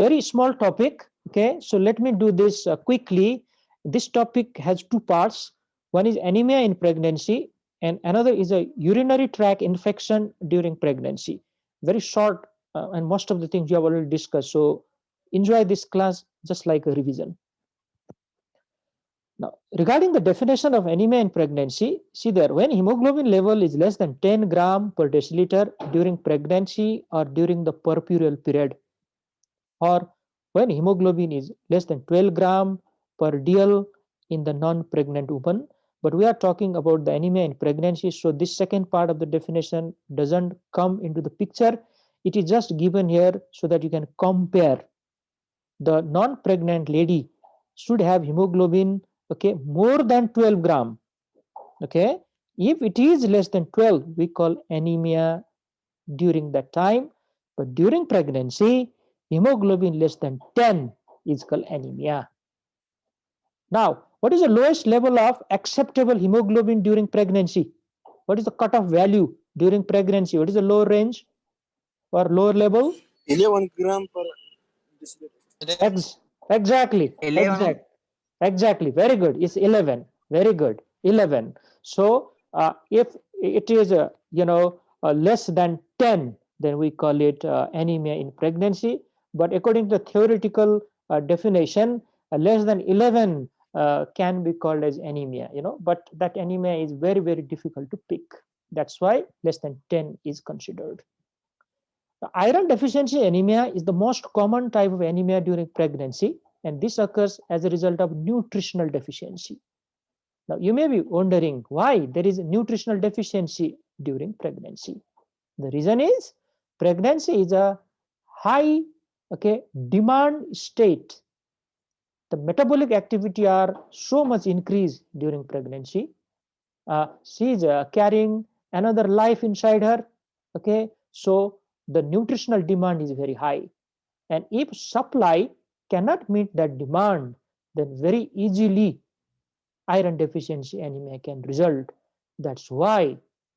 Very small topic. Okay, so let me do this quickly. This topic has two parts. One is anemia in pregnancy, and another is a urinary tract infection during pregnancy. Very short, and most of the things you have already discussed. So enjoy this class just like a revision. Now, regarding the definition of anemia in pregnancy, see there, when hemoglobin level is less than 10 gram per deciliter during pregnancy or during the puerperal period, or when hemoglobin is less than 12 gram per dl in the non-pregnant woman. But we are talking about the anemia in pregnancy, so this second part of the definition doesn't come into the picture. It is just given here so that you can compare. The non-pregnant lady should have hemoglobin, okay, more than 12 gram. Okay, if it is less than 12, we call anemia during that time. But during pregnancy, hemoglobin less than 10 is called anemia. Now, what is the lowest level of acceptable hemoglobin during pregnancy? What is the cutoff value during pregnancy? What is the lower range or lower level? 11 gram per deciliter. Exactly. 11. Exactly. Very good. It's 11. Very good. 11. So if it is less than 10, then we call it anemia in pregnancy. But according to the theoretical definition, less than 11 can be called as anemia. But that anemia is very, very difficult to pick. That's why less than 10 is considered. The iron deficiency anemia is the most common type of anemia during pregnancy, and this occurs as a result of nutritional deficiency. Now, you may be wondering why there is a nutritional deficiency during pregnancy. The reason is pregnancy is a high, demand state. The metabolic activity are so much increased during pregnancy. She is carrying another life inside her. Okay, so the nutritional demand is very high, and if supply cannot meet that demand, then very easily iron deficiency anemia can result. That's why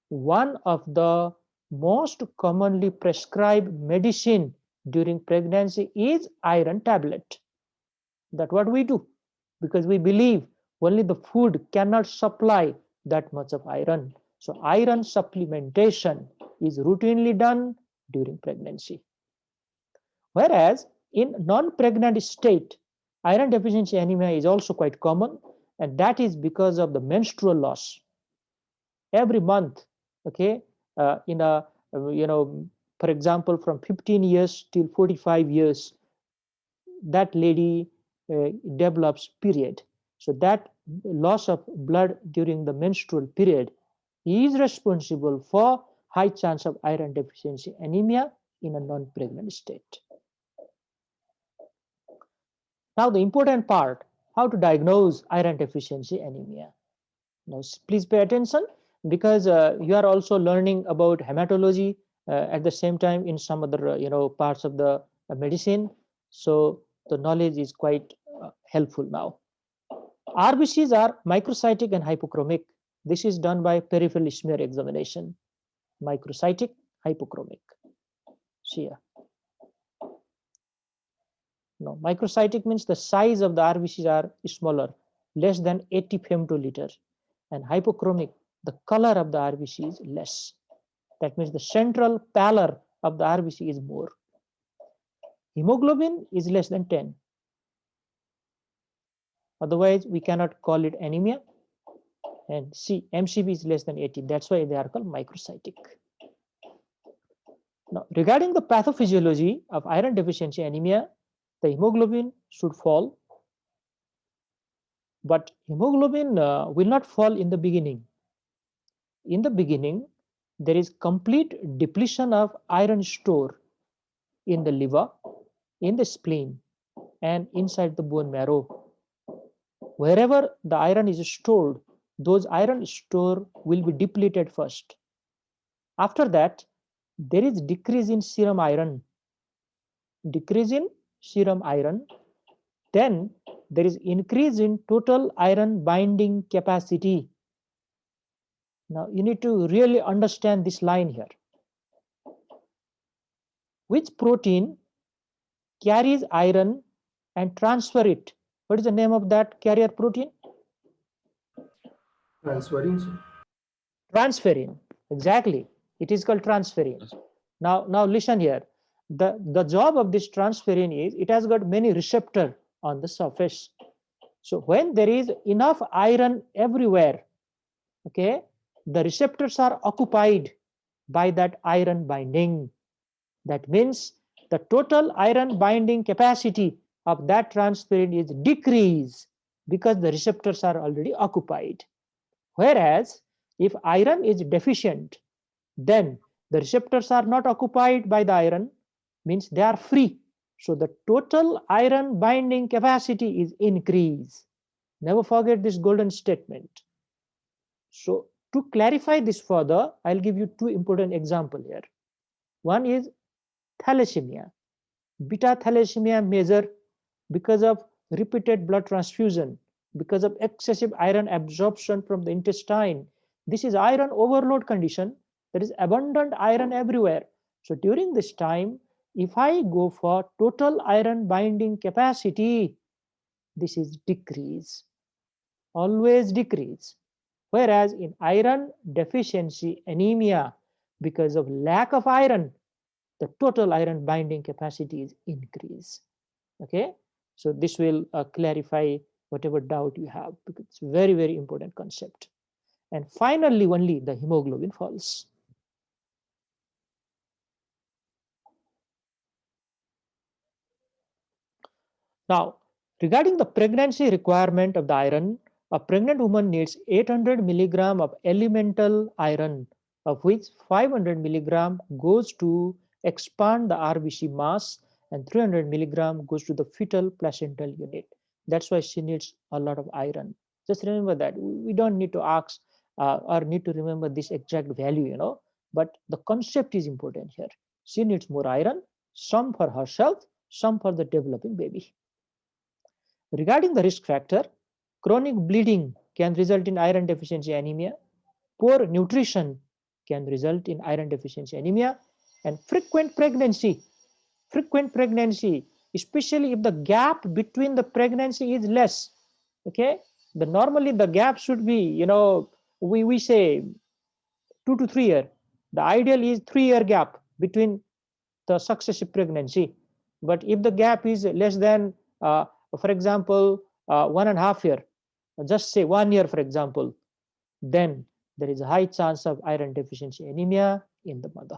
one of the most commonly prescribed medicine during pregnancy is iron tablet. That's what we do, because we believe only the food cannot supply that much of iron. So iron supplementation is routinely done during pregnancy. Whereas in non-pregnant state, iron deficiency anemia is also quite common, and that is because of the menstrual loss. Every month, okay, in a for example, from 15 years till 45 years, that lady develops period. So that loss of blood during the menstrual period is responsible for high chance of iron deficiency anemia in a non-pregnant state. Now the important part, how to diagnose iron deficiency anemia. Now please pay attention, because you are also learning about hematology at the same time in some other parts of the medicine. So the knowledge is quite helpful now. RBCs are microcytic and hypochromic. This is done by peripheral smear examination. Microcytic, hypochromic. See here. No, microcytic means the size of the RBCs are smaller, less than 80 femtoliter, and hypochromic, the color of the RBC is less. That means the central pallor of the RBC is more. Hemoglobin is less than 10. Otherwise, we cannot call it anemia. And see, MCV is less than 80. That's why they are called microcytic. Now, regarding the pathophysiology of iron deficiency anemia, the hemoglobin should fall, but hemoglobin will not fall in the beginning. In the beginning, there is complete depletion of iron store in the liver, in the spleen, and inside the bone marrow. Wherever the iron is stored, those iron store will be depleted first. After that, there is decrease in serum iron. Decrease in serum iron. Then there is increase in total iron binding capacity. Now you need to really understand this line here. Which protein carries iron and transfer it. What is the name of that carrier protein? Transferring. Transferrin. Exactly. It is called transferrin. Now listen here. The job of this transferrin is it has got many receptor on the surface. So when there is enough iron everywhere, okay, the receptors are occupied by that iron binding. That means the total iron binding capacity of that transferrin is decreased because the receptors are already occupied. Whereas if iron is deficient, then the receptors are not occupied by the iron, means they are free. So the total iron binding capacity is increased. Never forget this golden statement. So to clarify this further, I'll give you two important examples here. One is thalassemia. Beta thalassemia measure because of repeated blood transfusion, because of excessive iron absorption from the intestine. This is iron overload condition. There is abundant iron everywhere. So during this time, if I go for total iron binding capacity, this is decrease, always decrease. Whereas in iron deficiency anemia, because of lack of iron, the total iron binding capacity is increase. Okay, so this will clarify whatever doubt you have, because it's very, very important concept. And finally, only the hemoglobin falls. Now, regarding the pregnancy requirement of the iron, a pregnant woman needs 800 milligram of elemental iron, of which 500 milligram goes to expand the RBC mass and 300 milligram goes to the fetal placental unit. That's why she needs a lot of iron. Just remember that. We don't need to ask or need to remember this exact value, but the concept is important here. She needs more iron, some for herself, some for the developing baby. Regarding the risk factor, chronic bleeding can result in iron deficiency anemia. Poor nutrition can result in iron deficiency anemia, and frequent pregnancy, especially if the gap between the pregnancy is less. Okay, normally the gap should be, we say 2 to 3 years. The ideal is 3 year gap between the successive pregnancy. But if the gap is less than, for example, 1.5 year, just say 1 year, for example, then there is a high chance of iron deficiency anemia in the mother.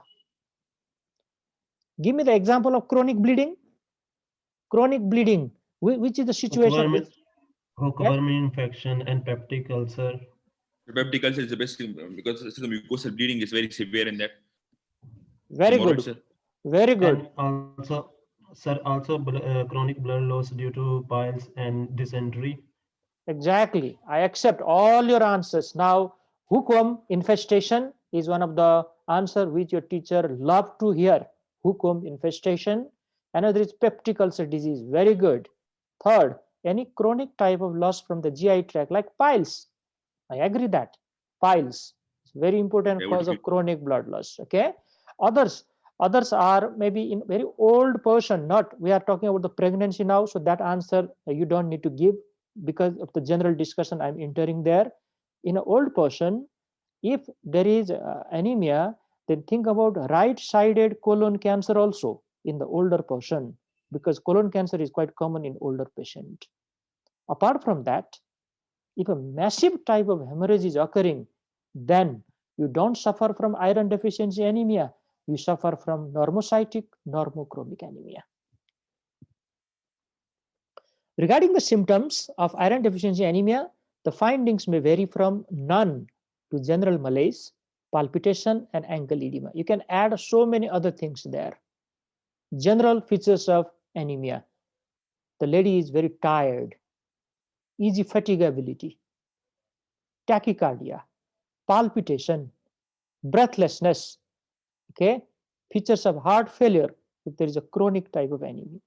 Give me the example of chronic bleeding. Chronic bleeding, which is the situation? Hookworm infection and peptic ulcer. The peptic ulcer is the best thing because the mucosal bleeding is very severe in that. Very good. Sir. Very good. And also chronic blood loss due to piles and dysentery. Exactly. I accept all your answers. Now, hookworm infestation is one of the answer which your teacher loved to hear. Hookworm infestation. Another is peptic ulcer disease. Very good. Third, any chronic type of loss from the GI tract like piles. I agree that. Piles. It's very important cause of chronic blood loss. Okay. Others are maybe in very old person, not, we are talking about the pregnancy now. So that answer you don't need to give because of the general discussion I'm entering there. In an old person, if there is anemia, then think about right-sided colon cancer also in the older person, because colon cancer is quite common in older patient. Apart from that, if a massive type of hemorrhage is occurring, then you don't suffer from iron deficiency anemia, you suffer from normocytic normochromic anemia. Regarding the symptoms of iron deficiency anemia, the findings may vary from none to general malaise, palpitation, and ankle edema. You can add so many other things there. General features of anemia. The lady is very tired, easy fatigability, tachycardia, palpitation, breathlessness. Okay, features of heart failure if there is a chronic type of anemia.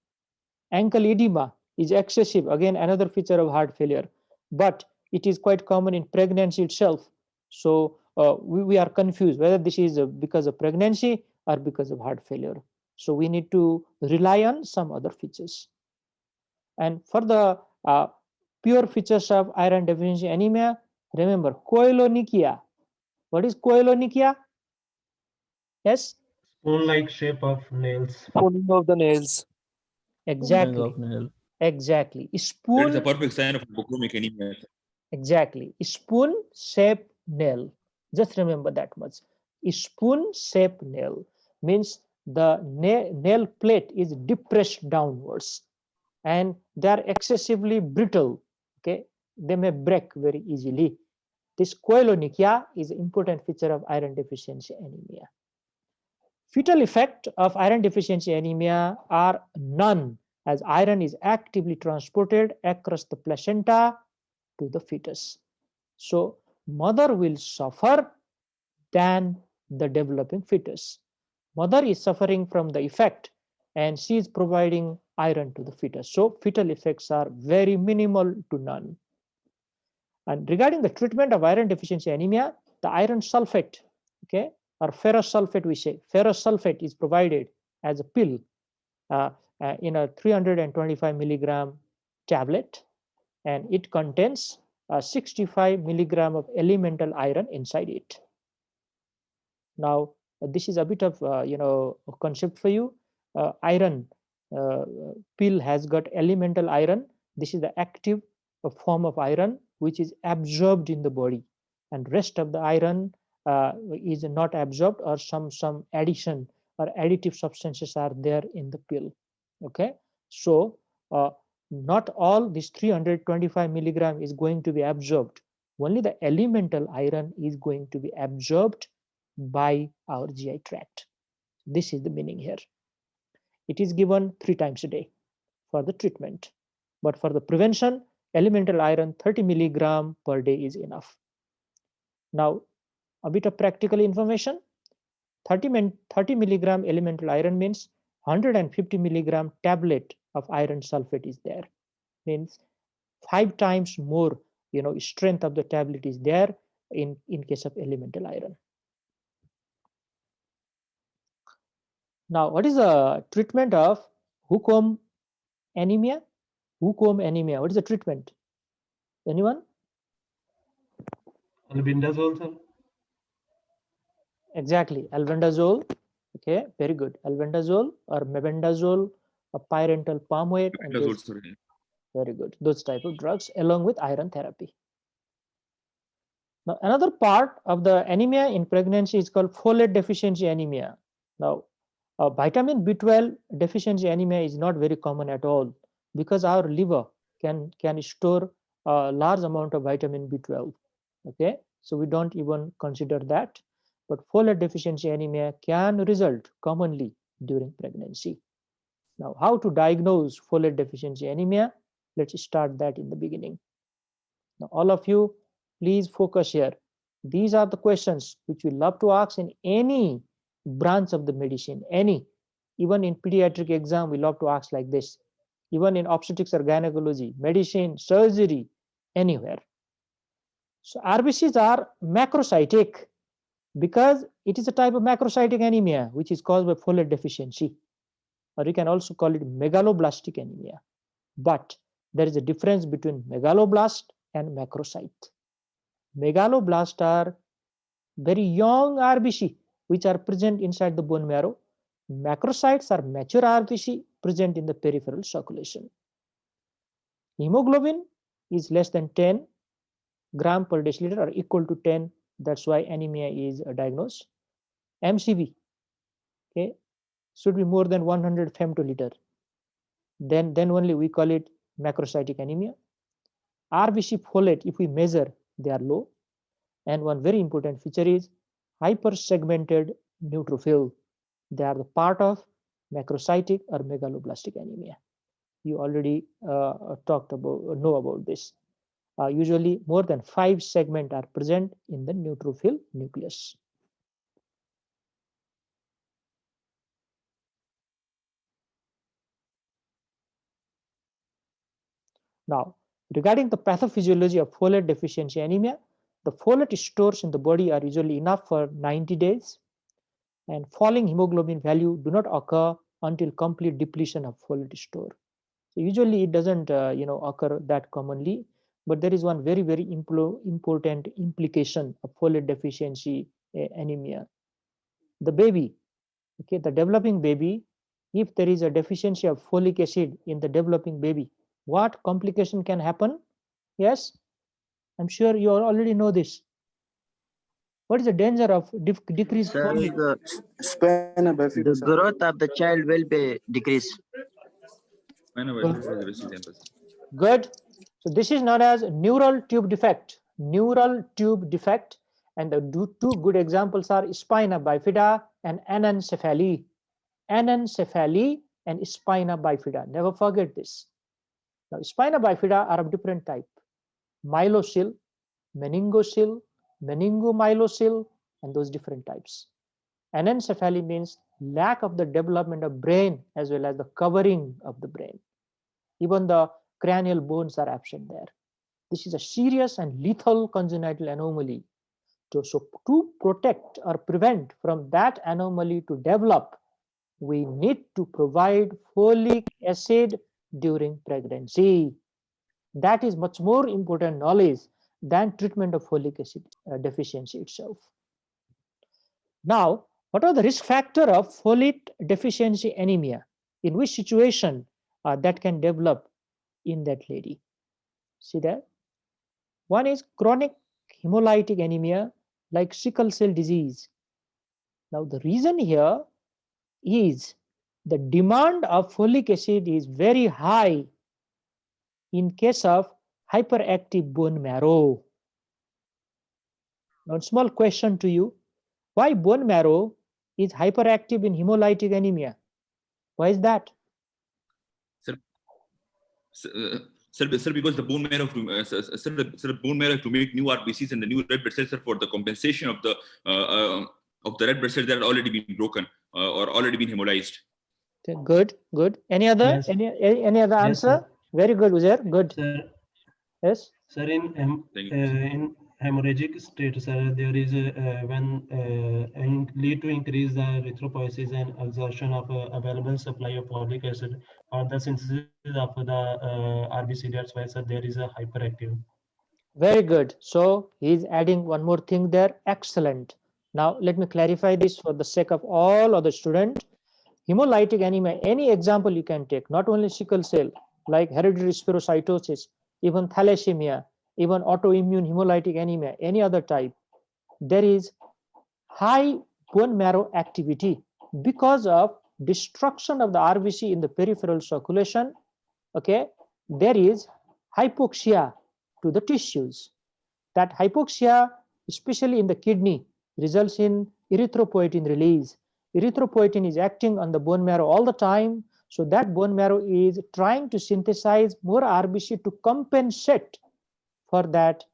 Ankle edema is excessive, again another feature of heart failure, but it is quite common in pregnancy itself. So we are confused whether this is because of pregnancy or because of heart failure. So we need to rely on some other features. And for the pure features of iron deficiency anemia, remember koilonychia. What is koilonychia? Yes, Spoon-like shape of nails. Pulling of the nails. exactly, exactly. That is a Spoon, perfect sign of hypochromic anemia. exactly. Spoon-shaped nail. Just remember that much. Spoon-shaped nail means the nail plate is depressed downwards, and they are excessively brittle. Okay, they may break very easily. This koilonychia is an important feature of iron deficiency anemia. Fetal effect of iron deficiency anemia are none, as iron is actively transported across the placenta to the fetus. So mother will suffer than the developing fetus. Mother is suffering from the effect and she is providing iron to the fetus. So fetal effects are very minimal to none. And regarding the treatment of iron deficiency anemia, the iron sulfate, okay, or ferrous sulfate, we say ferrous sulfate is provided as a pill uh, in a 325 milligram tablet, and it contains 65 milligram of elemental iron inside it. Now, this is a bit of a concept for you. Iron uh, pill has got elemental iron. This is the active form of iron which is absorbed in the body, and rest of the iron is not absorbed, or some addition or additive substances are there in the pill. Okay, so not all this 325 milligram is going to be absorbed. Only the elemental iron is going to be absorbed by our GI tract. This is the meaning here. It is given 3 times a day for the treatment. But for the prevention, elemental iron 30 milligram per day is enough. Now, a bit of practical information. 30 milligram elemental iron means 150 milligram tablet of iron sulfate is there. Means 5 times more, strength of the tablet is there in case of elemental iron. Now, what is the treatment of Hookham anemia? Hookham anemia. What is the treatment? Anyone? Albendazole, sir. Exactly. Albendazole. Okay, very good. Albendazole or mebendazole, a pyrentyl palmate, and this, very good. Those type of drugs along with iron therapy. Now, another part of the anemia in pregnancy is called folate deficiency anemia. Now, vitamin B12 deficiency anemia is not very common at all, because our liver can store a large amount of vitamin B12. Okay, so we don't even consider that. But folate deficiency anemia can result commonly during pregnancy. Now, how to diagnose folate deficiency anemia? Let's start that in the beginning. Now, all of you, please focus here. These are the questions which we love to ask in any branch of the medicine, any. Even in pediatric exam, we love to ask like this. Even in obstetrics or gynecology, medicine, surgery, anywhere. So RBCs are macrocytic because it is a type of macrocytic anemia which is caused by folate deficiency, or you can also call it megaloblastic anemia. But there is a difference between megaloblast and macrocyte. Megaloblasts are very young RBC which are present inside the bone marrow. Macrocytes are mature RBC present in the peripheral circulation. Hemoglobin is less than 10 gram per deciliter or equal to 10. That's why anemia is diagnosed. MCV, okay, should be more than 100 femtoliter. Then only we call it macrocytic anemia. RBC folate, if we measure, they are low. And one very important feature is hypersegmented neutrophil. They are the part of macrocytic or megaloblastic anemia. You already know about this. Usually more than 5 segments are present in the neutrophil nucleus. Now, regarding the pathophysiology of folate deficiency anemia, the folate stores in the body are usually enough for 90 days, and falling hemoglobin value do not occur until complete depletion of folate store. So usually it doesn't occur that commonly, but there is one very important implication of folate deficiency anemia. The baby, okay, the developing baby, if there is a deficiency of folic acid in the developing baby, what complication can happen? Yes, I'm sure you already know this. What is the danger of decreased Sir, folic? Spina bifida, the sir. growth of the child will be decreased. Spina bifida is basically 10%. Good. So this is known as neural tube defect. Neural tube defect, and the two good examples are spina bifida and anencephaly. Anencephaly and spina bifida. Never forget this. Now, spina bifida are of different type: myelocele, meningocele, meningomyelocele, and those different types. Anencephaly means lack of the development of brain as well as the covering of the brain. Even the cranial bones are absent there. This is a serious and lethal congenital anomaly. So to protect or prevent from that anomaly to develop, we need to provide folic acid during pregnancy. That is much more important knowledge than treatment of folic acid deficiency itself. Now, what are the risk factor of folate deficiency anemia? In which situation that can develop in that lady? See that? One is chronic hemolytic anemia like sickle cell disease. Now, the reason here is the demand of folic acid is very high in case of hyperactive bone marrow. Now, small question to you: why bone marrow is hyperactive in hemolytic anemia? Why is that? Sir, sir, because the bone marrow bone marrow to make new RBCs and the new red blood cells for the compensation of the red blood cells that had already been broken or already been hemolyzed. Okay, good. Any other? Yes. Any other Yes, answer? sir. Very good, Uzair. Good. Sir, Yes. sir, Thank you. in hemorrhagic state, sir, there is lead to increase the erythropoiesis and exhaustion of available supply of folic acid or the synthesis of the RBC. That's why, sir, there is a hyperactive. Very good. So he's adding one more thing there. Excellent. Now let me clarify this for the sake of all other students. Hemolytic anemia, any example you can take, not only sickle cell, like hereditary spherocytosis, even thalassemia, even autoimmune hemolytic anemia, any other type, there is high bone marrow activity because of destruction of the RBC in the peripheral circulation. Okay, there is hypoxia to the tissues. That hypoxia, especially in the kidney, results in erythropoietin release. Erythropoietin is acting on the bone marrow all the time, so that bone marrow is trying to synthesize more RBC to compensate for that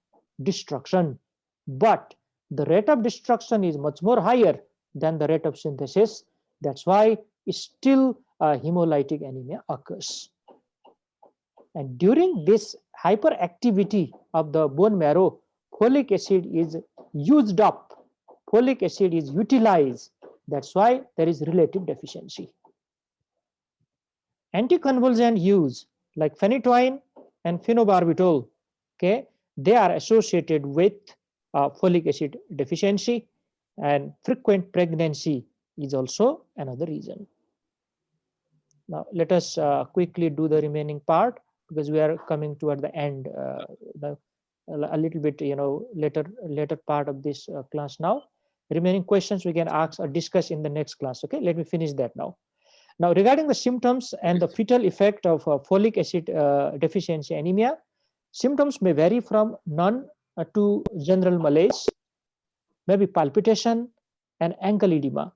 destruction. But the rate of destruction is much more higher than the rate of synthesis. That's why still hemolytic anemia occurs. And during this hyperactivity of the bone marrow, folic acid is used up, folic acid is utilized. That's why there is relative deficiency. Anticonvulsant use like phenytoin and phenobarbital, okay, they are associated with folic acid deficiency, and frequent pregnancy is also another reason. Now let us quickly do the remaining part because we are coming toward the end, a little bit, later part of this class now. Remaining questions we can ask or discuss in the next class. Okay, let me finish that now. Now, regarding the symptoms and the fetal effect of folic acid deficiency anemia, symptoms may vary from none to general malaise, maybe palpitation and ankle edema.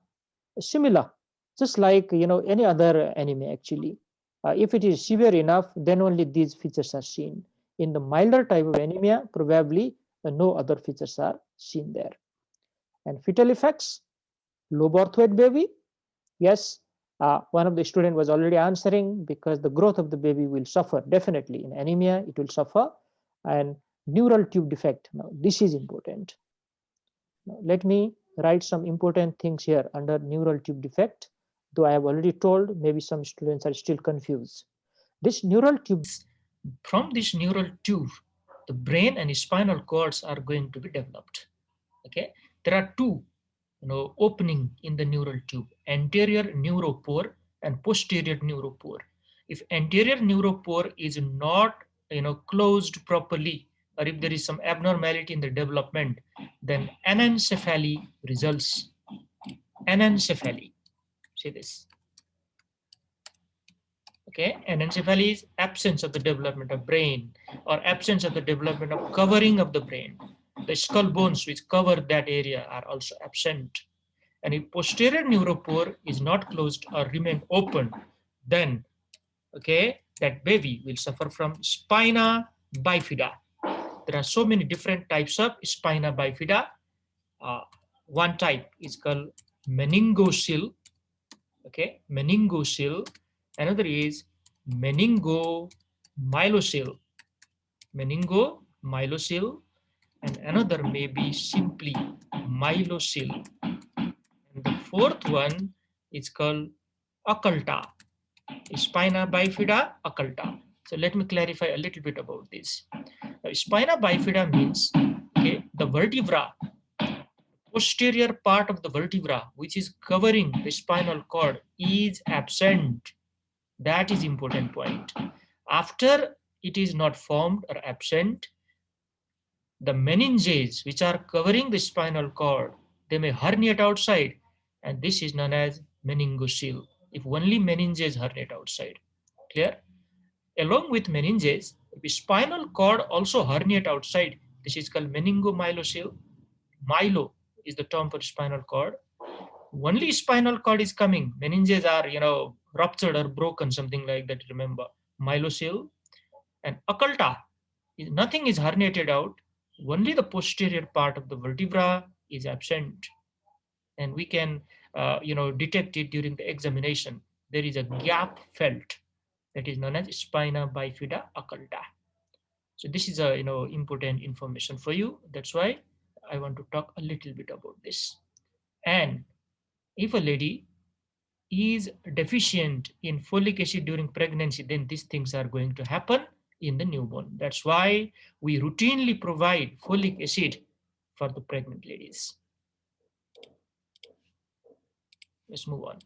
Similar, just like any other anemia actually. If it is severe enough, then only these features are seen. In the milder type of anemia, probably no other features are seen there. And fetal effects, low birth weight baby, yes, one of the student was already answering, because the growth of the baby will suffer definitely. In anemia it will suffer. And neural tube defect, now this is important. Now, let me write some important things here under neural tube defect. though I have already told, maybe some students are still confused. This neural tube, from this neural tube, the brain and spinal cords are going to be developed. Okay, there are two opening in the neural tube, anterior neuropore and posterior neuropore. If anterior neuropore is not closed properly, or if there is some abnormality in the development, then anencephaly results. Anencephaly, see this. Okay, anencephaly is absence of the development of brain, or absence of the development of covering of the brain. The skull bones which cover that area are also absent. And if posterior neuropore is not closed or remain open, then okay, that baby will suffer from spina bifida. There are so many different types of spina bifida. One type is called meningocele. Okay, meningocele. Another is meningomyelocele. Meningomyelocele, and another may be simply myelocele. And the fourth one is called occulta, spina bifida occulta. So let me clarify a little bit about this. Now, spina bifida means the vertebra, posterior part of the vertebra, which is covering the spinal cord, is absent. That is important point. After it is not formed or absent, the meninges which are covering the spinal cord, they may herniate outside, and this is known as meningocele. If only meninges herniate outside. Clear? Along with meninges, if spinal cord also herniate outside, this is called meningomyelocele. Myelo is the term for spinal cord. Only spinal cord is coming. Meninges are, ruptured or broken, something like that. Remember, myelocele. And occulta, nothing is herniated out. Only the posterior part of the vertebra is absent, and we can, detect it during the examination. There is a gap felt that is known as spina bifida occulta. So this is a important information for you. That's why I want to talk a little bit about this. And if a lady is deficient in folic acid during pregnancy, then these things are going to happen in the newborn. That's why we routinely provide folic acid for the pregnant ladies. Let's move on.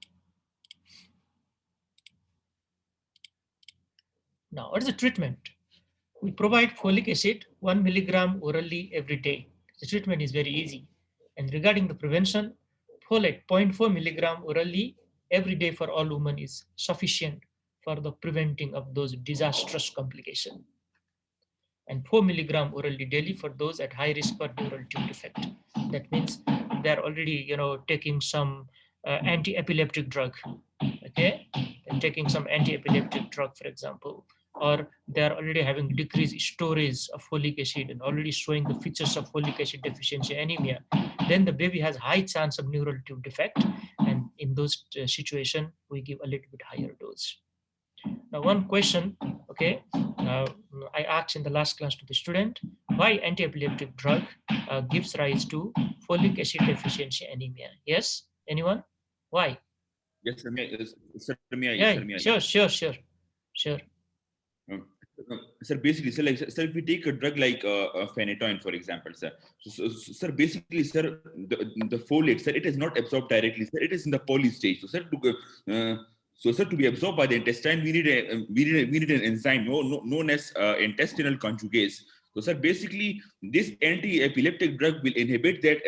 Now, what is the treatment? We provide folic acid 1 milligram orally every day. The treatment is very easy. And regarding the prevention, folate 0.4 milligram orally every day for all women is sufficient for the preventing of those disastrous complications. And 4 milligram orally daily for those at high risk for neural tube defect. That means they're already, taking some anti-epileptic drug, okay, and taking some anti-epileptic drug, for example, or they're already having decreased storage of folic acid and already showing the features of folic acid deficiency anemia, then the baby has high chance of neural tube defect, and in those situations, we give a little bit higher dose. Now, one question, okay, I asked in the last class to the student, why anti-epileptic drug gives rise to folic acid deficiency anemia? Yes, anyone? Why? Yes, sir. Sure. Sir, basically, sir, if we take a drug like phenytoin, for example, sir. Sir, basically, sir, the folate, sir, it is not absorbed directly, sir. It is in the poly stage. So, sir, to be absorbed by the intestine, we need an enzyme known as intestinal conjugase. So, sir, basically, this anti-epileptic drug will inhibit that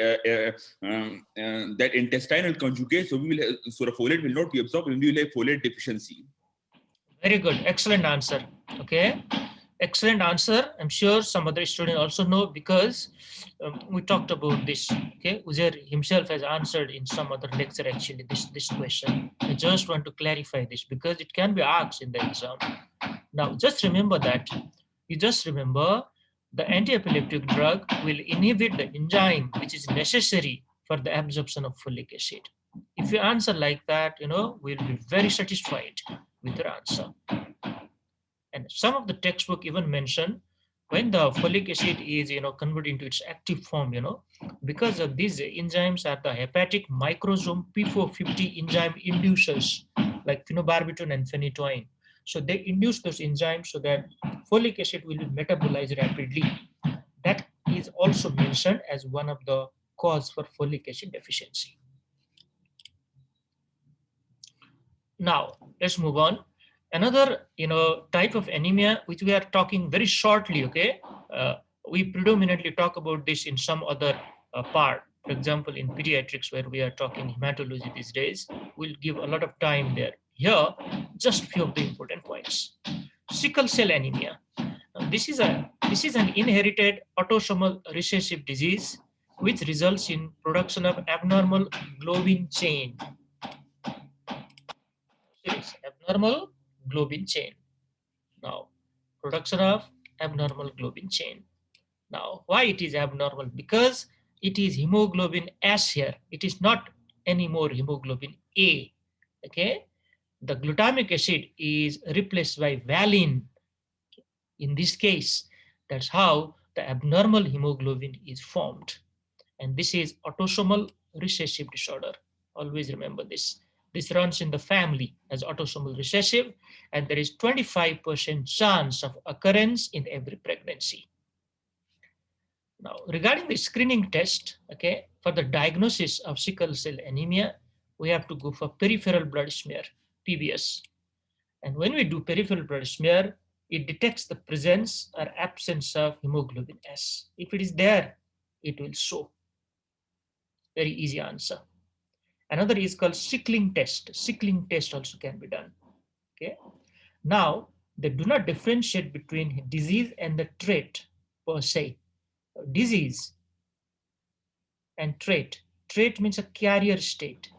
intestinal conjugase. So, the folate will not be absorbed, and we will have folate deficiency. Very good, excellent answer. Okay, excellent answer. I'm sure some other students also know, because we talked about this. Okay, Uzair himself has answered in some other lecture actually this question. I just want to clarify this because it can be asked in the exam. Now, just remember that. You just remember the anti-epileptic drug will inhibit the enzyme which is necessary for the absorption of folic acid. If you answer like that, we'll be very satisfied with your answer. And some of the textbook even mention when the folic acid is converted into its active form, because of these enzymes are the hepatic microsome P450 enzyme inducers like phenobarbital and phenytoin. So they induce those enzymes so that folic acid will be metabolized rapidly. That is also mentioned as one of the cause for folic acid deficiency. Now let's move on. Another type of anemia which we are talking very shortly. Okay, we predominantly talk about this in some other part. For example, in pediatrics, where we are talking hematology these days, we'll give a lot of time there. Here, just few of the important points. Sickle cell anemia. This is an inherited autosomal recessive disease which results in production of abnormal globin chain. It's abnormal globin chain. Now, production of abnormal globin chain. Now, why it is abnormal? Because it is hemoglobin S here. It is not anymore hemoglobin A. Okay, the glutamic acid is replaced by valine. In this case, that's how the abnormal hemoglobin is formed. And this is autosomal recessive disorder. Always remember this. This runs in the family as autosomal recessive, and there is 25% chance of occurrence in every pregnancy. Now, regarding the screening test, okay, for the diagnosis of sickle cell anemia, we have to go for peripheral blood smear, PBS. And when we do peripheral blood smear, it detects the presence or absence of hemoglobin S. If it is there, it will show. Very easy answer. Another is called sickling test. Sickling test also can be done. Okay. Now, they do not differentiate between disease and the trait per se. Disease and trait. Trait means a carrier state.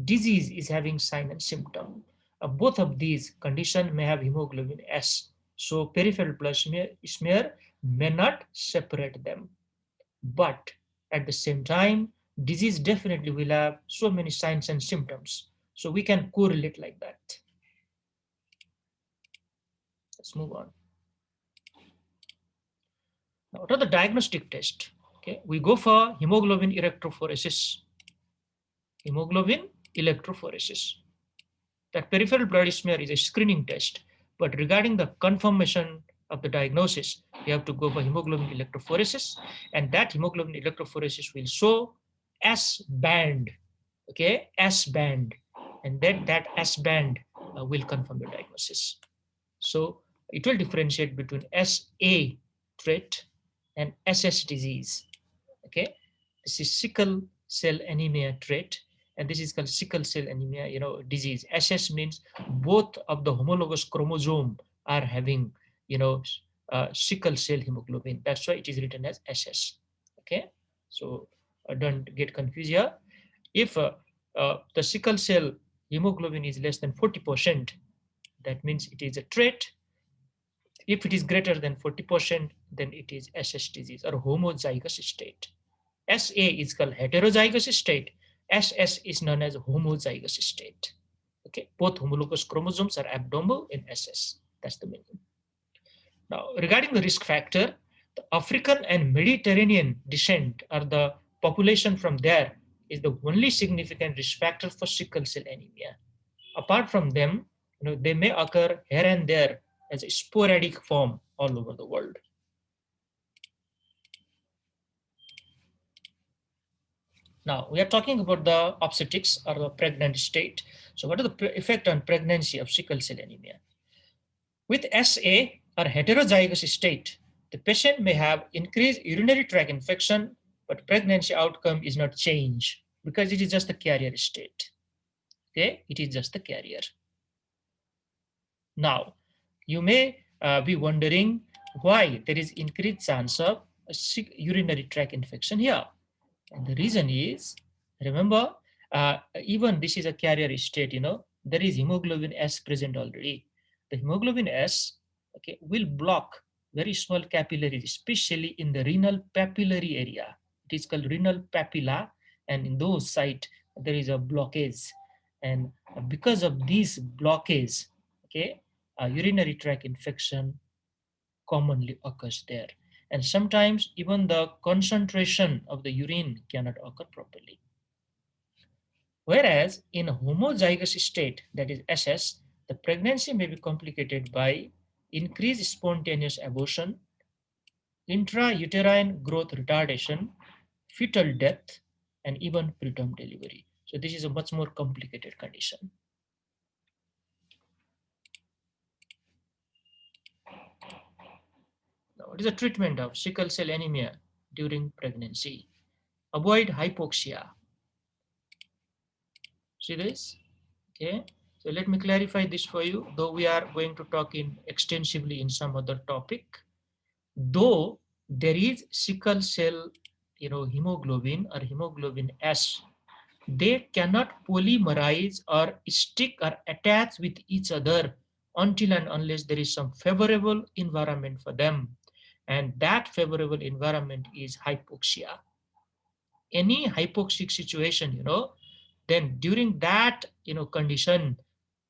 Disease is having sign and symptom. Both of these conditions may have hemoglobin S. So peripheral blood smear may not separate them. But at the same time, disease definitely will have so many signs and symptoms. So we can correlate like that. Let's move on. Now, what are the diagnostic tests? Okay, we go for hemoglobin electrophoresis. Hemoglobin electrophoresis. That peripheral blood smear is a screening test, but regarding the confirmation of the diagnosis, you have to go for hemoglobin electrophoresis, and that hemoglobin electrophoresis will show S band, okay, S band, and then that S band will confirm the diagnosis. So it will differentiate between SA trait and SS disease. Okay, this is sickle cell anemia trait, and this is called sickle cell anemia, disease. SS means both of the homologous chromosome are having, sickle cell hemoglobin. That's why it is written as SS. Okay, so don't get confused here. If the sickle cell hemoglobin is less than 40%, that means it is a trait. If it is greater than 40%, then it is SS disease or homozygous state. SA is called heterozygous state. SS is known as homozygous state. Okay, both homologous chromosomes are abnormal in SS. That's the meaning. Now, regarding the risk factor, the African and Mediterranean descent, or the population from there, is the only significant risk factor for sickle cell anemia. Apart from them, they may occur here and there as a sporadic form all over the world. Now, we are talking about the obstetrics or the pregnant state. So what is the effect on pregnancy of sickle cell anemia? With SA or heterozygous state, the patient may have increased urinary tract infection, but pregnancy outcome is not changed because it is just the carrier state. Okay, it is just the carrier. Now, you may be wondering why there is increased chance of a urinary tract infection here. And the reason is, remember, even this is a carrier state, there is hemoglobin S present already. The hemoglobin S, okay, will block very small capillaries, especially in the renal papillary area. It is called renal papilla, and in those sites, there is a blockage. And because of these blockage, okay, urinary tract infection commonly occurs there. And sometimes even the concentration of the urine cannot occur properly. Whereas in a homozygous state, that is SS, the pregnancy may be complicated by increased spontaneous abortion, intrauterine growth retardation, fetal death, and even preterm delivery. So this is a much more complicated condition. Now, what is the treatment of sickle cell anemia during pregnancy? Avoid hypoxia. See this? Okay. So let me clarify this for you, though we are going to talk extensively in some other topic. Though there is sickle cell, hemoglobin or hemoglobin S, they cannot polymerize or stick or attach with each other until and unless there is some favorable environment for them. And that favorable environment is hypoxia. Any hypoxic situation, then during that, condition,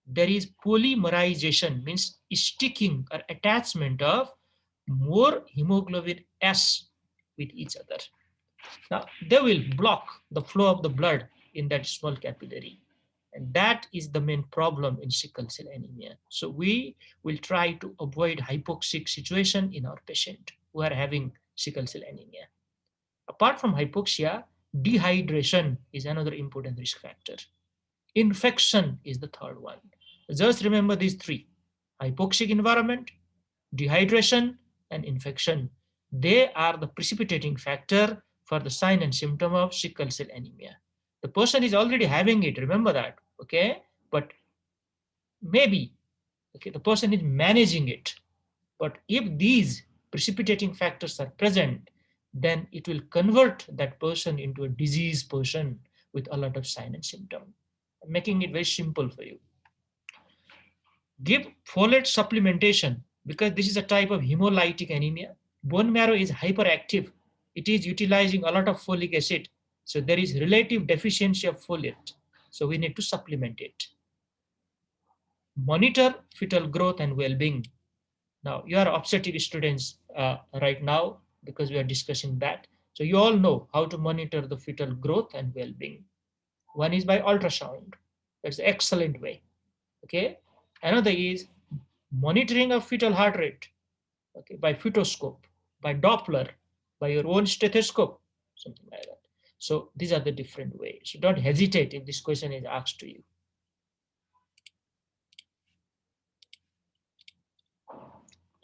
there is polymerization, means sticking or attachment of more hemoglobin S with each other. Now, they will block the flow of the blood in that small capillary. And that is the main problem in sickle cell anemia. So we will try to avoid hypoxic situation in our patient who are having sickle cell anemia. Apart from hypoxia, dehydration is another important risk factor. Infection is the third one. Just remember these three: hypoxic environment, dehydration, and infection. They are the precipitating factor for the sign and symptom of sickle cell anemia. The person is already having it, remember that, okay? But maybe, okay, the person is managing it. But if these precipitating factors are present, then it will convert that person into a diseased person with a lot of sign and symptom. I'm making it very simple for you. Give folate supplementation because this is a type of hemolytic anemia. Bone marrow is hyperactive. It is utilizing a lot of folic acid. So there is relative deficiency of folate. So we need to supplement it. Monitor fetal growth and well-being. Now, you are obstetric students right now because we are discussing that. So you all know how to monitor the fetal growth and well-being. One is by ultrasound. That's an excellent way. Okay. Another is monitoring of fetal heart rate. Okay, by fetoscope, by Doppler, by your own stethoscope, something like that. So these are the different ways. So don't hesitate if this question is asked to you.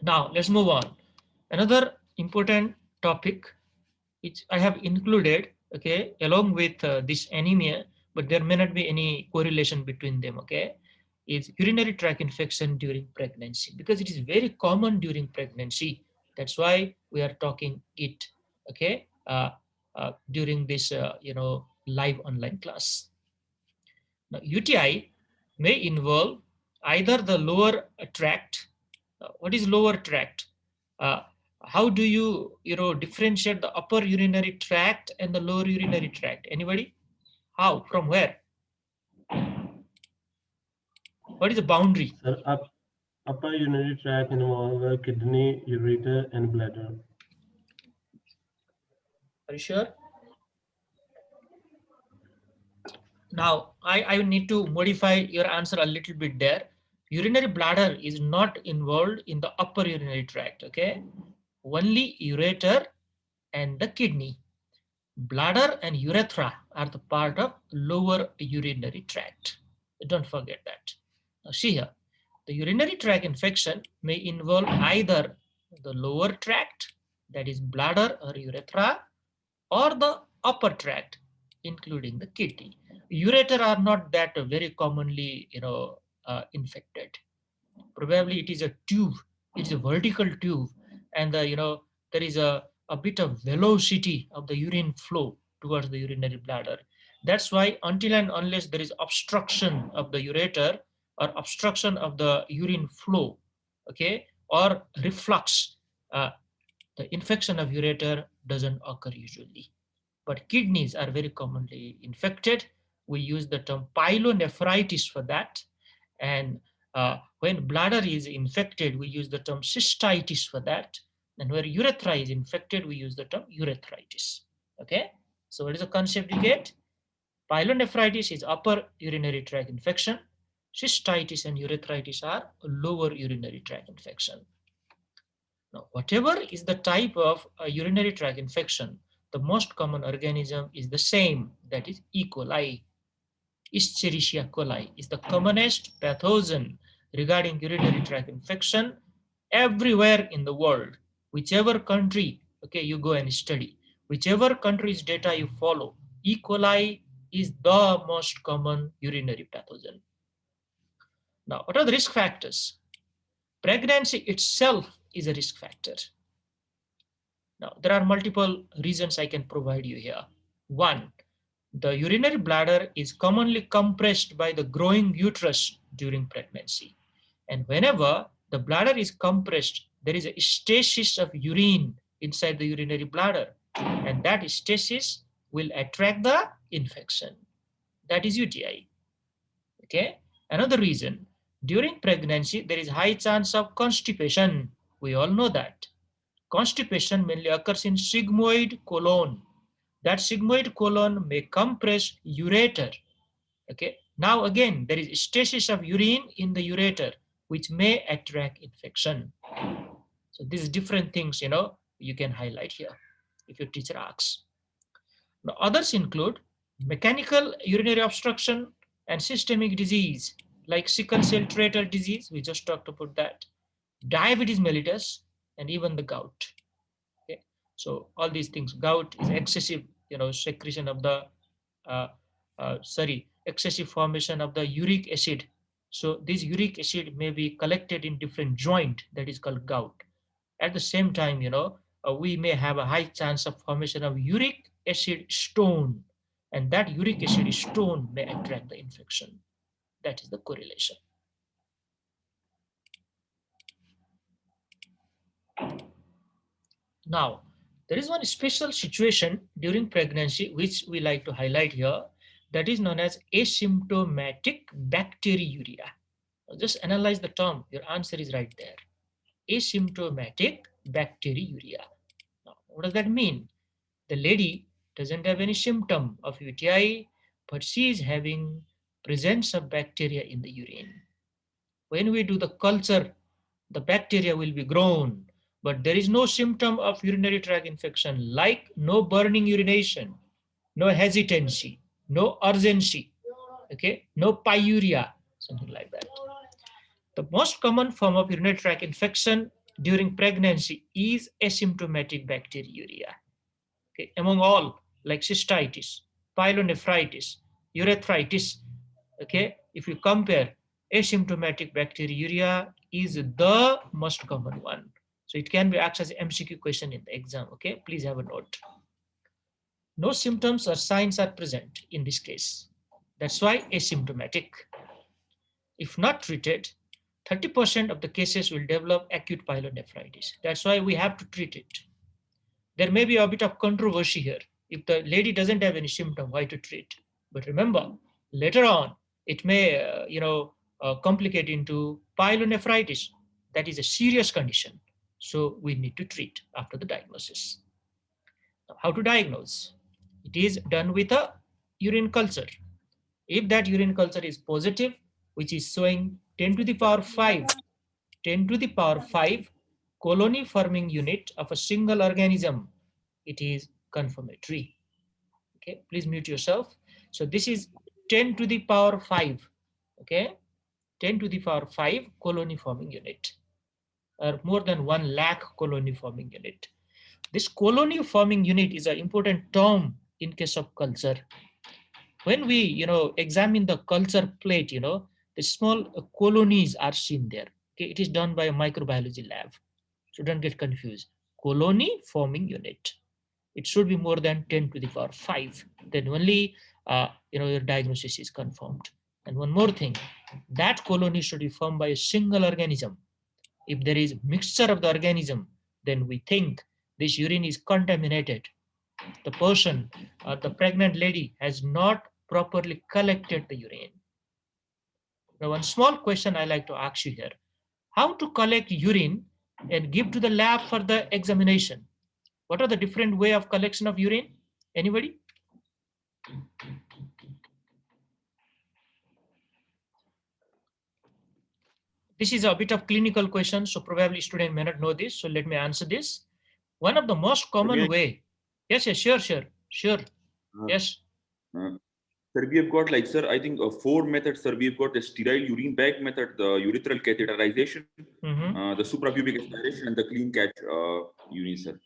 Now let's move on. Another important topic which I have included, okay, along with this anemia, but there may not be any correlation between them, okay, is urinary tract infection during pregnancy, because it is very common during pregnancy. That's why we are talking it, okay, during this, live online class. Now, UTI may involve either the lower tract. What is lower tract? How do you, differentiate the upper urinary tract and the lower urinary tract? Anybody? How? From where? What is the boundary? Sir, upper urinary tract involves kidney, ureter, and bladder. Are you sure? Now, I need to modify your answer a little bit there. Urinary bladder is not involved in the upper urinary tract, okay? Only ureter and the kidney. Bladder and urethra are the part of lower urinary tract. Don't forget that. Now see here, the urinary tract infection may involve either the lower tract, that is bladder or urethra, or the upper tract, including the kidney. Ureter are not that very commonly, infected. Probably it is a tube, it's a vertical tube, and there is a bit of velocity of the urine flow towards the urinary bladder. That's why until and unless there is obstruction of the ureter or obstruction of the urine flow, okay, or reflux, the infection of ureter doesn't occur usually. But kidneys are very commonly infected. We use the term pyelonephritis for that. And When bladder is infected, we use the term cystitis for that. And where urethra is infected, we use the term urethritis. Okay. So what is the concept you get? Pyelonephritis is upper urinary tract infection. Cystitis and urethritis are lower urinary tract infection. Now, whatever is the type of urinary tract infection, the most common organism is the same, that is E. coli. Escherichia coli is the commonest pathogen regarding urinary tract infection everywhere in the world. Whichever country, okay, you go and study, whichever country's data you follow, E. coli is the most common urinary pathogen. Now, what are the risk factors? Pregnancy itself is a risk factor. Now, there are multiple reasons I can provide you here. One, the urinary bladder is commonly compressed by the growing uterus during pregnancy. And whenever the bladder is compressed, there is a stasis of urine inside the urinary bladder. And that stasis will attract the infection. That is UTI. Okay. Another reason, during pregnancy, there is high chance of constipation. We all know that. Constipation mainly occurs in sigmoid colon. That sigmoid colon may compress ureter. Okay. Now again, there is stasis of urine in the ureter, which may attract infection. So these different things, you can highlight here if your teacher asks. Now, others include mechanical urinary obstruction and systemic disease like sickle cell trait disease. We just talked about that. Diabetes mellitus and even the gout. Okay. So all these things, gout is excessive, secretion of the, excessive formation of the uric acid. So this uric acid may be collected in different joint, that is called gout. At the same time, we may have a high chance of formation of uric acid stone, and that uric acid stone may attract the infection. That is the correlation. Now, there is one special situation during pregnancy which we like to highlight here, that is known as asymptomatic bacteriuria. Now, just analyze the term, your answer is right there. Asymptomatic bacteriuria. Now, what does that mean? The lady doesn't have any symptom of UTI, but she is having presence of bacteria in the urine. When we do the culture, the bacteria will be grown, but there is no symptom of urinary tract infection, like no burning urination, no hesitancy, no urgency, okay, no pyuria, something like that. The most common form of urinary tract infection during pregnancy is asymptomatic bacteriuria. Okay, among all, like cystitis, pyelonephritis, urethritis, okay, if you compare, asymptomatic bacteriuria is the most common one. So it can be asked as an MCQ question in the exam, okay? Please have a note. No symptoms or signs are present in this case. That's why asymptomatic. If not treated, 30% of the cases will develop acute pyelonephritis. That's why we have to treat it. There may be a bit of controversy here. If the lady doesn't have any symptom, why to treat? But remember, later on, it may, complicate into pyelonephritis. That is a serious condition. So we need to treat after the diagnosis. Now, how to diagnose? It is done with a urine culture. If that urine culture is positive, which is showing 10 to the power 5, 10 to the power 5 colony forming unit of a single organism, it is confirmatory. Okay, please mute yourself. So this is 10 to the power 5. Okay, 10 to the power 5 colony forming unit, or more than 1 lakh colony forming unit. This colony forming unit is an important term in case of culture. When we, examine the culture plate, the small colonies are seen there. Okay, it is done by a microbiology lab. So don't get confused. Colony forming unit. It should be more than 10 to the power 5. Then only, your diagnosis is confirmed. And one more thing, that colony should be formed by a single organism. If there is mixture of the organism, then we think this urine is contaminated. The person, the pregnant lady, has not properly collected the urine. Now, one small question I like to ask you here. How to collect urine and give to the lab for the examination? What are the different way of collection of urine? Anybody? This is a bit of clinical question, so probably student may not know this. So let me answer this. One of the most common way. Yes, yes, sure. Yes. Sir, we have got like, sir, I think 4 methods, sir. We have got the sterile urine bag method, the urethral catheterization, the suprapubic aspiration, and the clean catch urine, sir.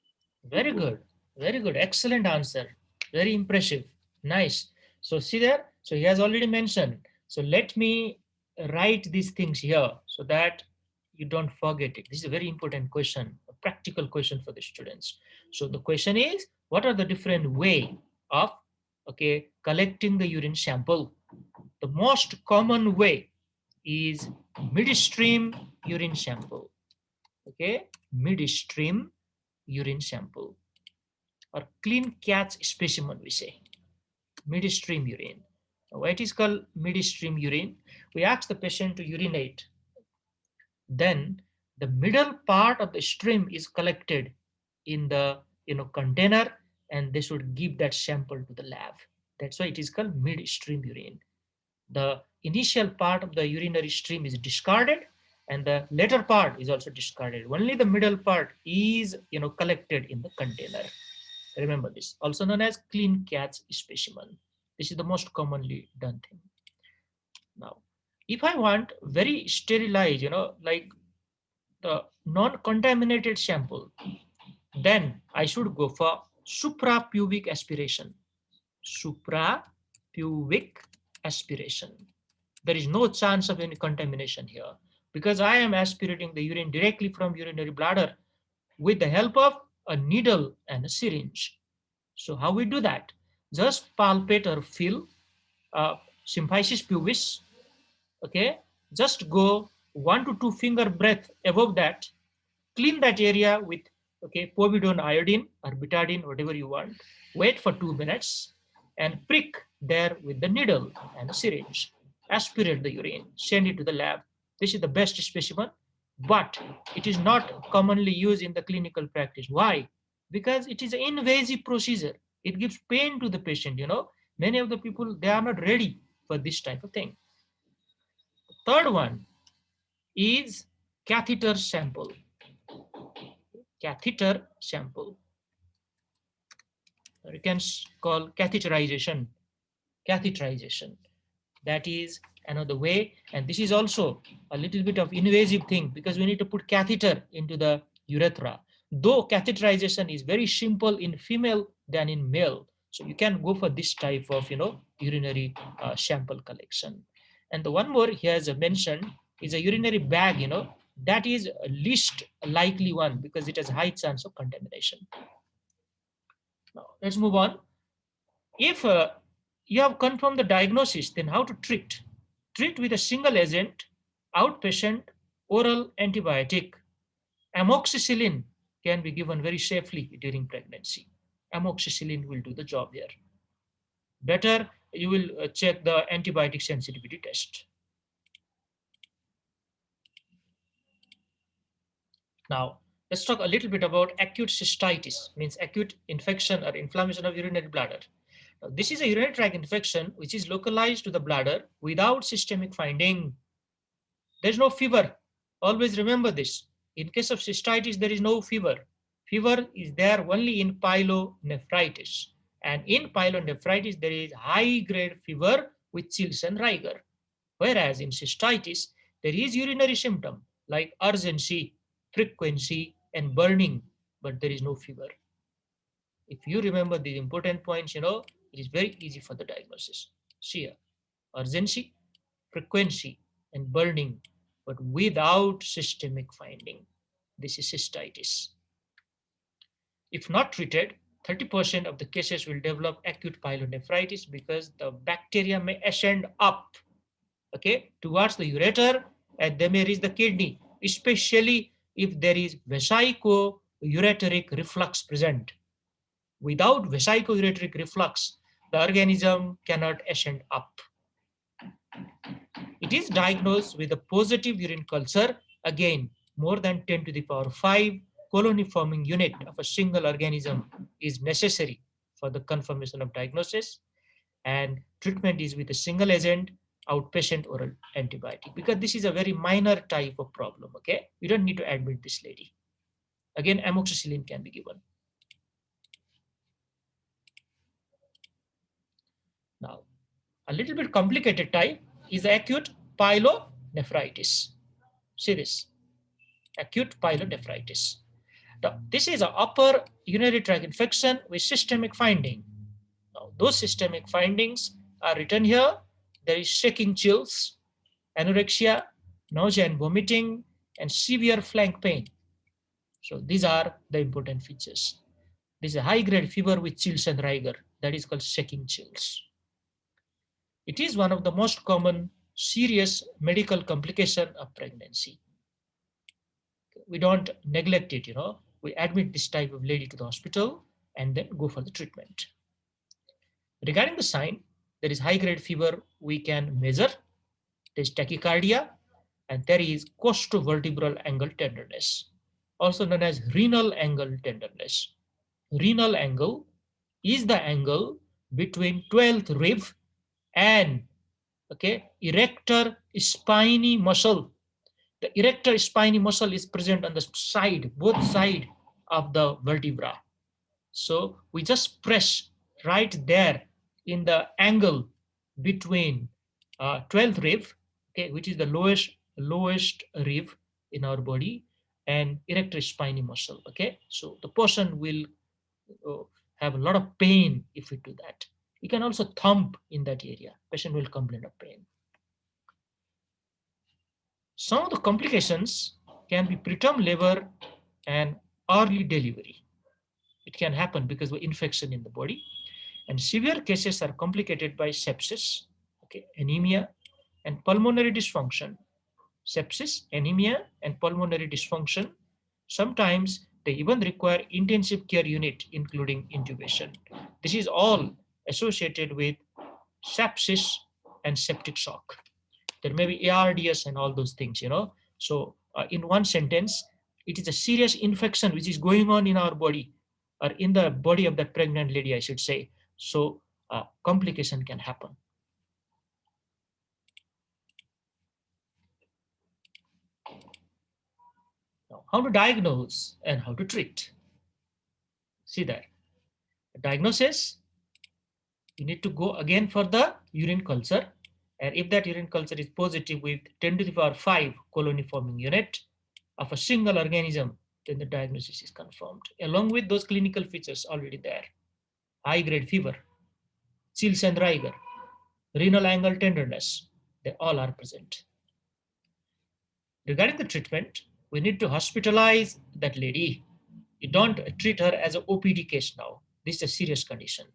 Very good. Very good. Excellent answer. Very impressive. Nice. So see there. So he has already mentioned. So let me write these things here so that you don't forget it. This is a very important question, a practical question for the students. So the question is, what are the different way of collecting the urine sample? The most common way is midstream urine sample. Midstream urine sample, or clean catch specimen, we say. Midstream urine. Why it is called midstream urine? We ask the patient to urinate. Then the middle part of the stream is collected in the container, and they should give that sample to the lab. That's why it is called midstream urine. The initial part of the urinary stream is discarded, and the later part is also discarded. Only the middle part is collected in the container. Remember this, also known as clean catch specimen. This is the most commonly done thing. Now, if I want very sterilized, like the non-contaminated sample, then I should go for suprapubic aspiration. Suprapubic aspiration. There is no chance of any contamination here because I am aspirating the urine directly from urinary bladder with the help of a needle and a syringe. So how we do that? Just palpate or feel symphysis pubis. Just go 1 to 2 finger breadth above that. Clean that area with povidone iodine or betadine, whatever you want. Wait for 2 minutes and prick there with the needle and a syringe. Aspirate the urine, send it to the lab. This is the best specimen, but it is not commonly used in the clinical practice. Why? Because it is an invasive procedure. It gives pain to the patient. Many of the people, they are not ready for this type of thing. The third one is catheter sample. Catheter sample. You can call catheterization. That is another way, and this is also a little bit of invasive thing because we need to put catheter into the urethra. Though catheterization is very simple in female than in male, so you can go for this type of urinary sample collection. And the one more he has mentioned is a urinary bag. That is least likely one because it has high chance of contamination. Now let's move on. If you have confirmed the diagnosis, then how to treat? Treat with a single agent, outpatient, oral antibiotic. Amoxicillin can be given very safely during pregnancy. Amoxicillin will do the job here. Better, you will check the antibiotic sensitivity test. Now, let's talk a little bit about acute cystitis, means acute infection or inflammation of urinary bladder. Now, this is a urinary tract infection which is localized to the bladder without systemic finding. There's no fever. Always remember this. In case of cystitis, there is no fever. Fever is there only in pyelonephritis. And in pyelonephritis, there is high-grade fever with chills and rigor. Whereas in cystitis, there is urinary symptom like urgency, frequency, and burning, but there is no fever. If you remember these important points, it is very easy for the diagnosis. See here, urgency, frequency, and burning, but without systemic finding. This is cystitis. If not treated, 30% of the cases will develop acute pyelonephritis because the bacteria may ascend up, towards the ureter, and they may reach the kidney, especially if there is vesico-ureteric reflux present. Without vesico-ureteric reflux, the organism cannot ascend up. It is diagnosed with a positive urine culture, again, more than 10 to the power 5 colony forming unit of a single organism is necessary for the confirmation of diagnosis, and treatment is with a single agent outpatient oral antibiotic, because this is a very minor type of problem. Okay, you don't need to admit this lady. Again, amoxicillin can be given. Now, a little bit complicated type is acute pyelonephritis. See this, acute pyelonephritis. Now, this is an upper urinary tract infection with systemic finding. Now, those systemic findings are written here. There is shaking, chills, anorexia, nausea and vomiting, and severe flank pain. So these are the important features. This is a high-grade fever with chills and rigor. That is called shaking chills. It is one of the most common serious medical complication of pregnancy. We don't neglect it, We admit this type of lady to the hospital and then go for the treatment. Regarding the sign, there is high-grade fever we can measure. There is tachycardia, and there is costovertebral angle tenderness, also known as renal angle tenderness. Renal angle is the angle between 12th rib and erector spiny muscle. The erector spiny muscle is present on the side, both sides of the vertebra. So we just press right there in the angle between 12th rib, which is the lowest rib in our body, and erector spiny muscle. So the person will have a lot of pain if we do that. We can also thump in that area. Patient will complain of pain. Some of the complications can be preterm labor and early delivery. It can happen because of infection in the body. And severe cases are complicated by sepsis, anemia, and pulmonary dysfunction. Sepsis, anemia, and pulmonary dysfunction. Sometimes they even require intensive care unit, including intubation. This is all associated with sepsis and septic shock. There may be ARDS and all those things, So in one sentence, it is a serious infection which is going on in our body, or in the body of that pregnant lady, I should say. So complication can happen. Now, how to diagnose and how to treat? See there. Diagnosis, you need to go again for the urine culture. And if that urine culture is positive with 10 to the power 5 colony forming unit of a single organism, then the diagnosis is confirmed, along with those clinical features already there. High-grade fever, chills and rigor, renal angle tenderness, they all are present. Regarding the treatment, we need to hospitalize that lady. You don't treat her as an OPD case now. This is a serious condition.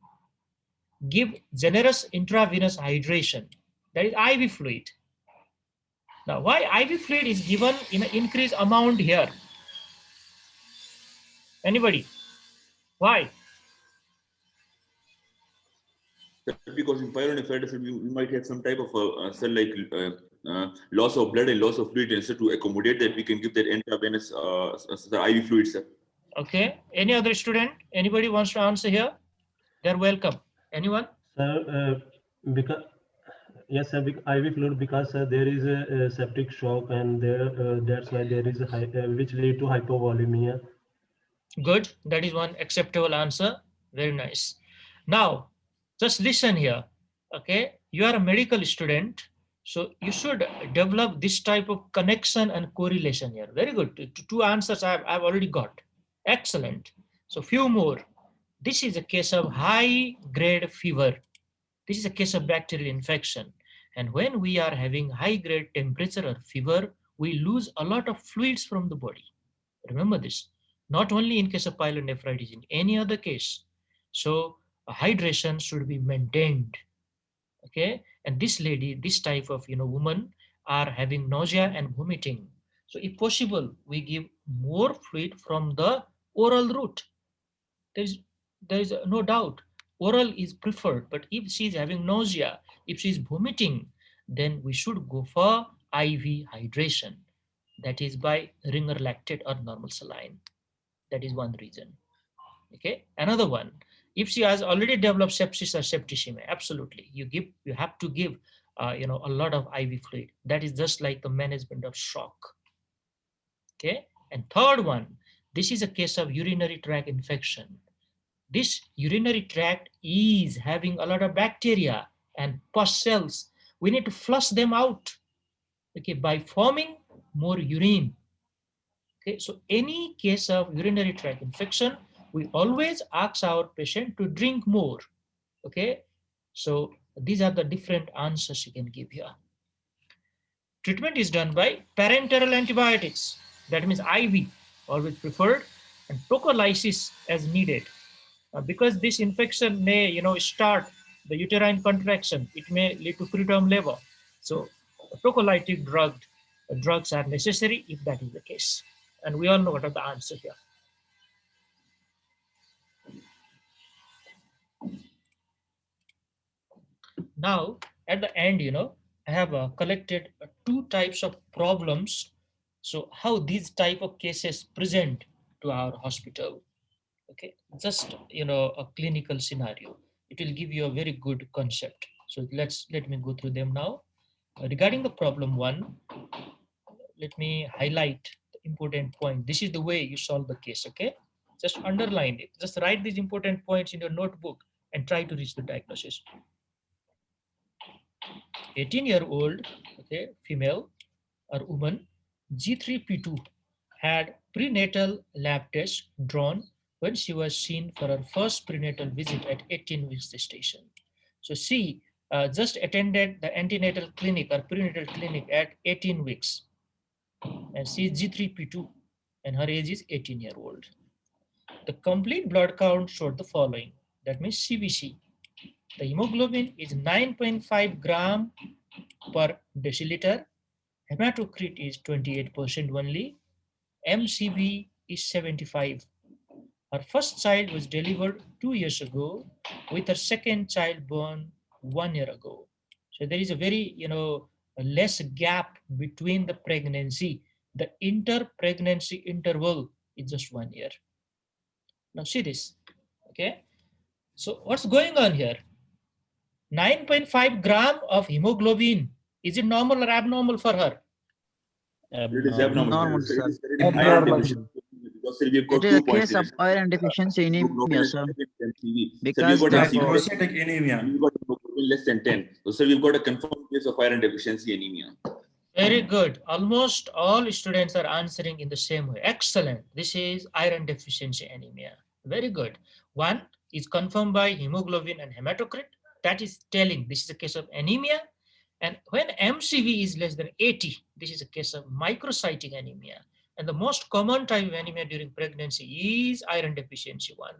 Give generous intravenous hydration, that is IV fluid. Now, why IV fluid is given in an increased amount here? Anybody? Why? Because in pyelonephritis, we might have some type of loss of blood and loss of fluid, and so to accommodate that, we can give that intravenous IV fluid, sir. Okay. Any other student? Anybody wants to answer here? They're welcome. Anyone? Sir, because yes, sir, IV fluid, because there is a septic shock, and that's why there is a which lead to hypovolemia. Good. That is one acceptable answer. Very nice. Now, just listen here. You are a medical student, so you should develop this type of connection and correlation here. Very good. Two answers I've already got. Excellent. So few more. This is a case of high-grade fever. This is a case of bacterial infection. And when we are having high-grade temperature or fever, we lose a lot of fluids from the body. Remember this. Not only in case of pyelonephritis, in any other case. So hydration should be maintained. And this lady, this type of woman, are having nausea and vomiting. So if possible, we give more fluid from the oral route. There is no doubt. Oral is preferred, but if she is having nausea, if she is vomiting, then we should go for IV hydration. That is by ringer lactate or normal saline. That is one reason. Okay. Another one, if she has already developed sepsis or septicemia, absolutely, you have to give a lot of IV fluid. That is just like the management of shock. Okay. And third one, this is a case of urinary tract infection. This urinary tract is having a lot of bacteria and pus cells. We need to flush them out, okay, by forming more urine. Okay, so any case of urinary tract infection, we always ask our patient to drink more. Okay, so these are the different answers you can give here. Treatment is done by parenteral antibiotics. That means IV, always preferred, and tocolysis as needed. Because this infection may, start the uterine contraction, it may lead to preterm labor. So tocolytic drugs are necessary if that is the case. And we all know what are the answers here. Now, at the end, I have collected two types of problems. So how these type of cases present to our hospital. Okay, just a clinical scenario. It will give you a very good concept. So let me go through them now. Regarding the problem one, let me highlight the important point. This is the way you solve the case. Okay, just underline it. Just write these important points in your notebook and try to reach the diagnosis. 18-year-old, okay, female or woman, G3P2, had prenatal lab test drawn when she was seen for her first prenatal visit at 18 weeks gestation. So she just attended the antenatal clinic or prenatal clinic at 18 weeks. And she is G3P2 and her age is 18-year-old. The complete blood count showed the following. That means CBC. The hemoglobin is 9.5 gram per deciliter. Hematocrit is 28% only. MCV is 75. Her first child was delivered 2 years ago, with her second child born 1 year ago. So there is a very, less gap between the pregnancy. The inter-pregnancy interval is just 1 year. Now see this, okay? So what's going on here? 9.5 gram of hemoglobin. Is it normal or abnormal for her? It is abnormal. Normal, sir. It is iron deficiency. Because sir, we've got It is 2 a points case here. of iron deficiency anemia, sir. Because we've got Microcytic anemia. we've got hemoglobin less than 10. So sir, we've got a confirmed case of iron deficiency anemia. Very good. Almost all students are answering in the same way. Excellent. This is iron deficiency anemia. Very good. One is confirmed by hemoglobin and hematocrit. That is telling this is a case of anemia. And when MCV is less than 80, this is a case of microcytic anemia. And the most common type of anemia during pregnancy is iron deficiency 1.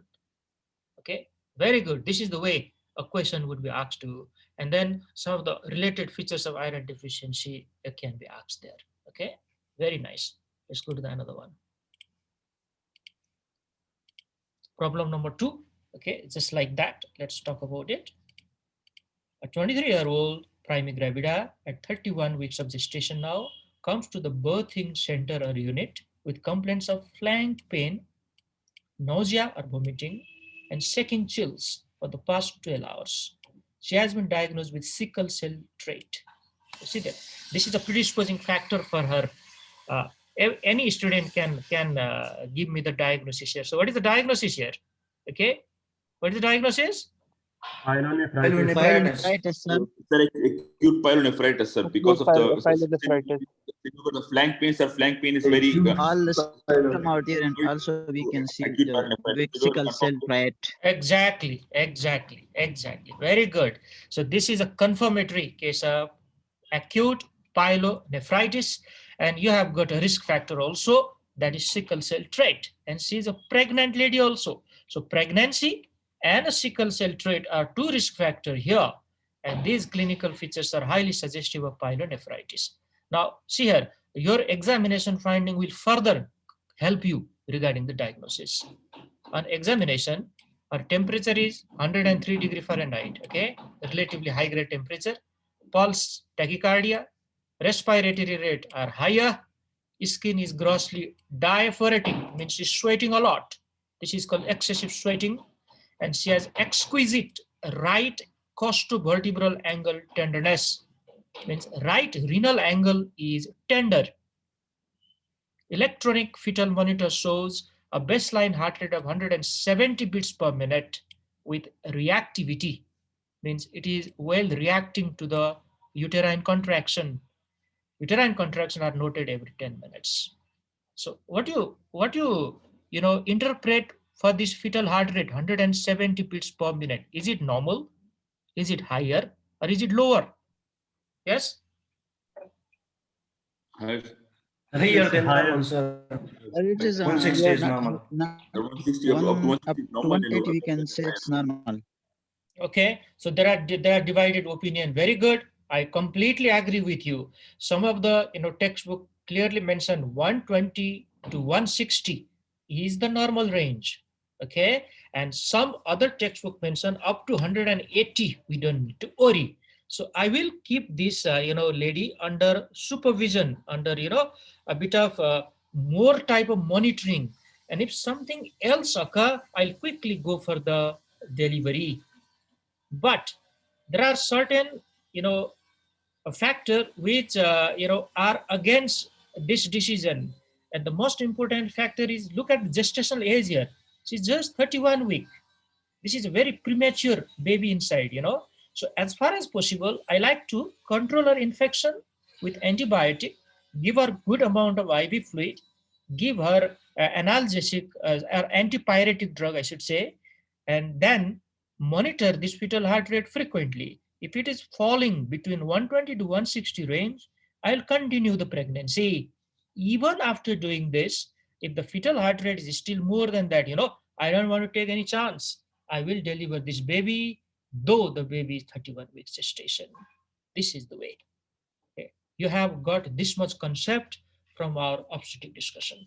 Okay, very good. This is the way a question would be asked to, and then some of the related features of iron deficiency can be asked there. Okay, very nice. Let's go to the another one. Problem number 2. Okay, just like that. Let's talk about it. A 23-year-old primigravida at 31 weeks of gestation now comes to the birthing center or unit with complaints of flank pain, nausea or vomiting, and second chills for the past 12 hours. She has been diagnosed with sickle cell trait. You see that this is a predisposing factor for her. Any student can give me the diagnosis here. So what is the diagnosis here? Okay, what is the diagnosis? Pyelonephritis. Pyelonephritis, sir. Sir, acute pyelonephritis, sir, because of Pyelonephritis. the flank pain, sir. Flank pain is very All the symptom out here, and also we can see acute the pyelonephritis. sickle cell trait. Exactly. Very good. So this is a confirmatory case of acute pyelonephritis, and you have got a risk factor also, that is sickle cell trait, and she is a pregnant lady also. So pregnancy and a sickle cell trait are 2 risk factors here, and these clinical features are highly suggestive of pyelonephritis. Now see here, your examination finding will further help you regarding the diagnosis. On examination, our temperature is 103 degree Fahrenheit, okay, relatively high grade temperature. pulse tachycardia, respiratory rate are higher, skin is grossly diaphoretic, means she's sweating a lot. This is called excessive sweating. And she has exquisite right costovertebral angle tenderness, means right renal angle is tender. Electronic fetal monitor shows a baseline heart rate of 170 beats per minute with reactivity, means it is well reacting to the uterine contraction. Uterine contraction are noted every 10 minutes. So what you interpret for this fetal heart rate 170 beats per minute? Is it normal? Is it higher or is it lower? Yes. Higher than normal, sir. It is 160 is not, normal. not 160 up to up 160 to is normal. 180 we can say it's normal. Okay, so there are divided opinion. Very good. I completely agree with you. Some of the textbook clearly mention 120 to 160 is the normal range. Okay, and some other textbook mention up to 180. We don't need to worry. So I will keep this lady under supervision, under a bit of more type of monitoring. And if something else occur, I'll quickly go for the delivery. But there are certain a factor which are against this decision, and the most important factor is look at the gestational age here. She's just 31 weeks. This is a very premature baby inside. So as far as possible, I like to control her infection with antibiotic, give her good amount of IV fluid, give her analgesic or antipyretic drug, I should say, and then monitor this fetal heart rate frequently. If it is falling between 120 to 160 range, I'll continue the pregnancy. Even after doing this, if the fetal heart rate is still more than that, I don't want to take any chance. I will deliver this baby, though the baby is 31 weeks gestation. This is the way. Okay. You have got this much concept from our obstetric discussion.